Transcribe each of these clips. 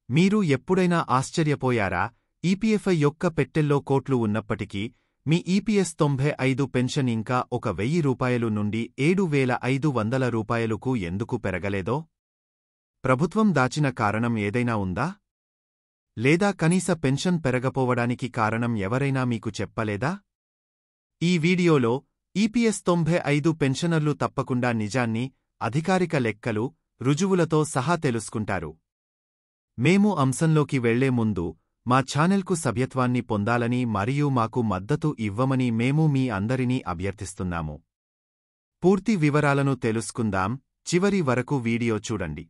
మీరు ఎప్పుడైనా ఆశ్చర్యపోయారా? ఈపీఎఫ్ యొక్క పెట్టెల్లో కోట్లు ఉన్నప్పటికీ మీ ఈపీఎస్ 95 పెన్షన్ ఇంకా 1,000 రూపాయలు నుండి 7,500 రూపాయలకు ఎందుకు పెరగలేదో? ప్రభుత్వం దాచిన కారణం ఏదైనా ఉందా? లేదా కనీస పెన్షన్ పెరగపోవడానికి కారణం ఎవరైనా మీకు చెప్పలేదా? ఈ వీడియోలో ఈపీఎస్ 95 పెన్షనర్లు తప్పకుండా నిజాన్ని, అధికారిక లెక్కలు, రుజువులతో సహా తెలుసుకుంటారు. మేము అంశంలోకి వెళ్లే ముందు మా ఛానెల్కు సభ్యత్వాన్ని పొందాలని మరియు మాకు మద్దతు ఇవ్వమని మేము మీ అందరినీ అభ్యర్థిస్తున్నాము. పూర్తి వివరాలను తెలుసుకుందాం. చివరి వరకు వీడియో చూడండి.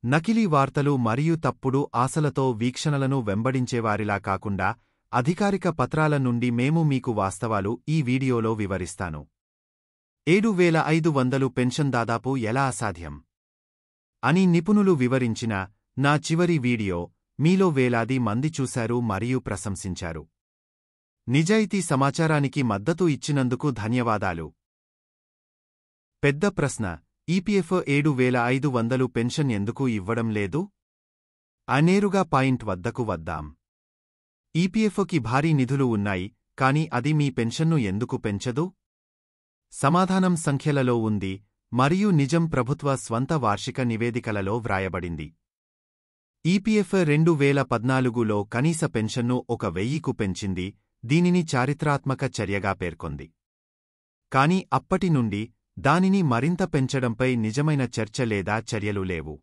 నకిలీ వార్తలు మరియు తప్పుడు ఆశలతో వీక్షణలను వెంబడించేవారిలా కాకుండా అధికారిక పత్రాల నుండి మేము మీకు వాస్తవాలు ఈ వీడియోలో వివరిస్తాను. 7,500 పెన్షన్ దాదాపు ఎలా అసాధ్యం అని నిపుణులు వివరించిన నా చివరి వీడియో మీలో వేలాది మంది చూశారు మరియు ప్రశంసించారు. నిజాయితీ సమాచారానికి మద్దతు ఇచ్చినందుకు ధన్యవాదాలు. పెద్ద ప్రశ్న: ఈపీఎఫ్ 7,500 పెన్షన్ ఎందుకు ఇవ్వడం లేదు? నేరుగా పాయింట్ వద్దకు వద్దాం. ఈపీఎఫ్కి భారీ నిధులు ఉన్నాయి, కాని అది మీ పెన్షన్ను ఎందుకు పెంచదు? సమాధానం సంఖ్యలలో ఉంది, మరియు నిజం ప్రభుత్వ స్వంత వార్షిక నివేదికలలో వ్రాయబడింది. ఈపీఎఫ్ 2014లో కనీస పెన్షన్ను 1,000కు పెంచింది, దీనిని చారిత్రాత్మక చర్యగా పేర్కొంది. కాని అప్పటి నుండి దానిని మరింత పెంచడంపై నిజమైన చర్చ లేదా చర్యలు లేవు.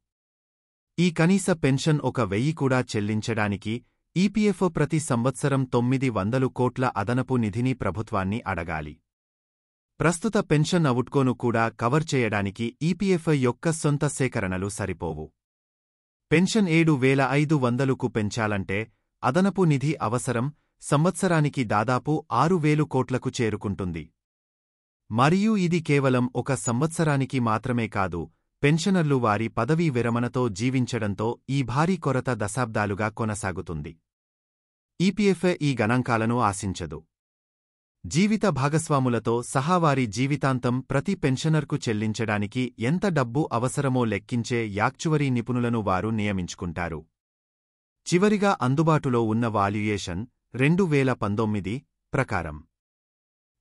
ఈ కనీస పెన్షన్ 1,000 కూడా చెల్లించడానికి ఈపీఎఫ్ ప్రతి సంవత్సరం 900 కోట్ల అదనపు నిధిని ప్రభుత్వాన్ని అడగాలి. ప్రస్తుత పెన్షన్ అవుట్కోను కూడా కవర్ చేయడానికి ఈపీఎఫ్ యొక్క సొంత సేకరణలు సరిపోవు. పెన్షన్ 7,500కు పెంచాలంటే అదనపు నిధి అవసరం సంవత్సరానికి దాదాపు 6,000 కోట్లకు చేరుకుంటుంది. మరియు ఇది కేవలం ఒక సంవత్సరానికి మాత్రమే కాదు, పెన్షనర్లు వారి పదవీ విరమణతో జీవించడంతో ఈ భారీ కొరత దశాబ్దాలుగా కొనసాగుతుంది. ఈపీఎఫ్ ఈ గణాంకాలను ఆశించదు. జీవిత భాగస్వాములతో సహా వారి జీవితాంతం ప్రతి పెన్షనర్కు చెల్లించడానికి ఎంత డబ్బు అవసరమో లెక్కించే యాక్చువరీ నిపుణులను వారు నియమించుకుంటారు. చివరిగా అందుబాటులో ఉన్న వాల్యుయేషన్ 2019 ప్రకారం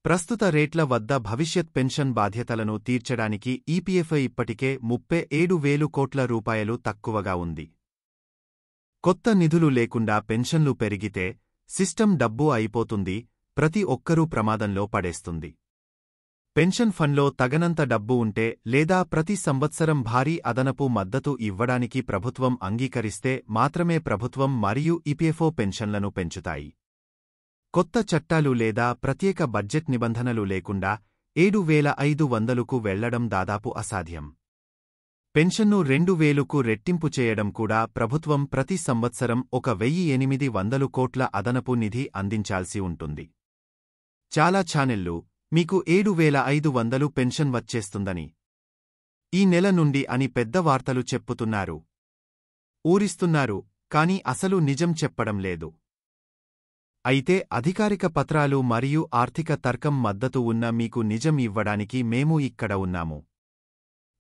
ప్రస్తుత రేట్ల వద్ద భవిష్యత్ పెన్షన్ బాధ్యతలను తీర్చడానికి ఈపీఎఫ్ ఇప్పటికే 37,000 కోట్ల రూపాయలు తక్కువగా ఉంది. కొత్త నిధులు లేకుండా పెన్షన్లు పెరిగితే సిస్టమ్ డబ్బు అయిపోతుంది, ప్రతి ఒక్కరూ ప్రమాదంలో పడేస్తుంది. పెన్షన్ ఫండ్లో తగనంత డబ్బు ఉంటే లేదా ప్రతి సంవత్సరం భారీ అదనపు మద్దతు ఇవ్వడానికి ప్రభుత్వం అంగీకరిస్తే మాత్రమే ప్రభుత్వం మరియు ఈపీఎఫ్ఓ పెన్షన్లను పెంచుతాయి. కొత్త చట్టాలు లేదా ప్రత్యేక బడ్జెట్ నిబంధనలు లేకుండా 7,500కు వెళ్లడం దాదాపు అసాధ్యం. పెన్షన్ను 2,000కు రెట్టింపు చేయడం కూడా ప్రభుత్వం ప్రతి సంవత్సరం 1,800 కోట్ల అదనపు నిధి అందించాల్సి ఉంటుంది. చాలా ఛానెళ్లు మీకు 7,500 పెన్షన్ వచ్చేస్తుందని, ఈ నెల నుండి అని పెద్ద వార్తలు చెప్పుతున్నారు, ఊరిస్తున్నారు, కాని అసలు నిజం చెప్పడం లేదు. అయితే అధికారిక పత్రాలు మరియు ఆర్థిక తర్కం మద్దతు ఉన్న మీకు నిజం ఇవ్వడానికి మేము ఇక్కడ ఉన్నాము.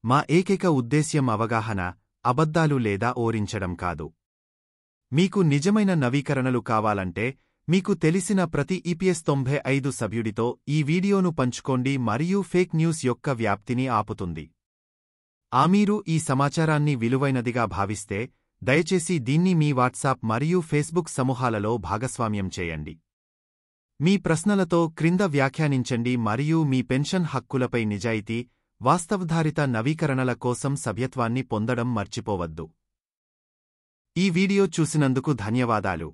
మా ఏకైక ఉద్దేశ్యం అవగాహన, అబద్ధాలు లేదా ఓరించడం కాదు. మీకు నిజమైన నవీకరణలు కావాలంటే మీకు తెలిసిన ప్రతి ఈపీఎస్ 95 సభ్యుడితో ఈ వీడియోను పంచుకోండి మరియు ఫేక్ న్యూస్ యొక్క వ్యాప్తిని ఆపుతుంది. మీరు ఈ సమాచారాన్ని విలువైనదిగా భావిస్తే దయచేసి దీన్ని మీ వాట్సాప్ మరియు ఫేస్బుక్ సమూహాలలో భాగస్వామ్యం చేయండి. మీ ప్రశ్నలతో క్రింద వ్యాఖ్యానించండి మరియు మీ పెన్షన్ హక్కులపై నిజాయితీ, వాస్తవాధారిత నవీకరణల కోసం సభ్యత్వాన్ని పొందడం మర్చిపోవద్దు. ఈ వీడియో చూసినందుకు ధన్యవాదాలు.